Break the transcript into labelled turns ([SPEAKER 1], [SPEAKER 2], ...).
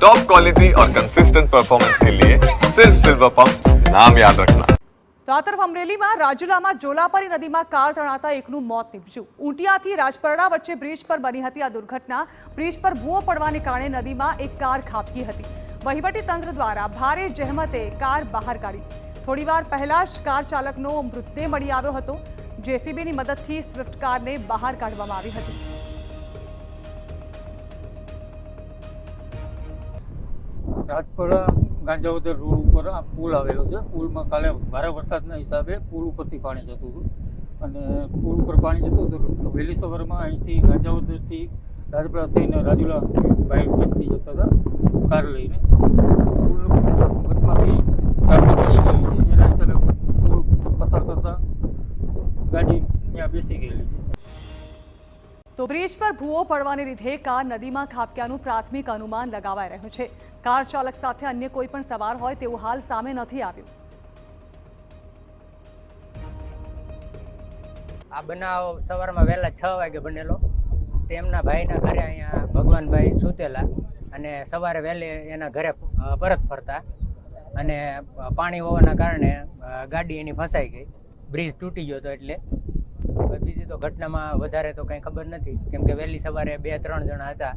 [SPEAKER 1] Top quality और consistent performance के लिए सिर्फ सिल्वर पंप नाम याद रखना।
[SPEAKER 2] તો આ તરફ અમરેલીમાં રાજુલામાં જોલાપરી નદીમાં કાર તણાતા એકનું મોત નીપજ્યું। ઊંટિયાથી રાજપરડા વચ્ચે બ્રિજ પર બની હતી આ દુર્ઘટના। બ્રિજ પર ભૂવો પડવાને કારણે નદીમાં એક કાર ખાબકી હતી। વહીવટી તંત્ર દ્વારા ભારે જહેમતે કાર બહાર કાઢી। થોડીવાર પહેલા જ કાર ચાલકનો મૃતદેહ મળી આવ્યો હતો। જેસીબીની મદદથી સ્વિફ્ટ કારને બહાર કાઢવામાં આવી હતી।
[SPEAKER 3] રાજપરા ગાંજાવદર રોડ ઉપર આ પુલ આવેલો છે। પુલમાં કાલે ભારે વરસાદના હિસાબે પુલ ઉપરથી પાણી જતું હતું અને પુલ ઉપર પાણી જતું હતું। વહેલી સવારમાં અહીંથી ગાંજાવદરથી રાજપરા થઈને રાજુલા ભાઈ વ્યક્તિ જતા હતા કાર લઈને। પુલ વચમાંથી ગાડી પડી ગઈ છે, જેના હિસાબે પુલ પસાર કરતા ગાડી ત્યાં બેસી ગયેલી છે।
[SPEAKER 2] તો બ્રિજ પર ભૂવો પડવાને લીધે કાર નદીમાં ખાબક્યાનું પ્રાથમિક અનુમાન લગાવાઈ રહ્યું છે। કાર ચાલક સાથે અન્ય કોઈ પણ સવાર હોય તેવું હાલ સામે નથી આવ્યું।
[SPEAKER 4] આ બનાવ સવારમાં વહેલા 6 વાગે બનેલો। તેમના ભાઈના ઘરે અહીંયા ભગવાનભાઈ સૂતેલા અને સવારે વહેલે એના ઘરે પરત ફરતા અને પાણી હોવાના કારણે ગાડી એની ફસાઈ ગઈ। બ્રિજ તૂટી ગયો હતો એટલે બીજી તો ઘટનામાં વધારે તો કંઈ ખબર નથી, કેમ કે વહેલી સવારે 2-3 જણા હતા।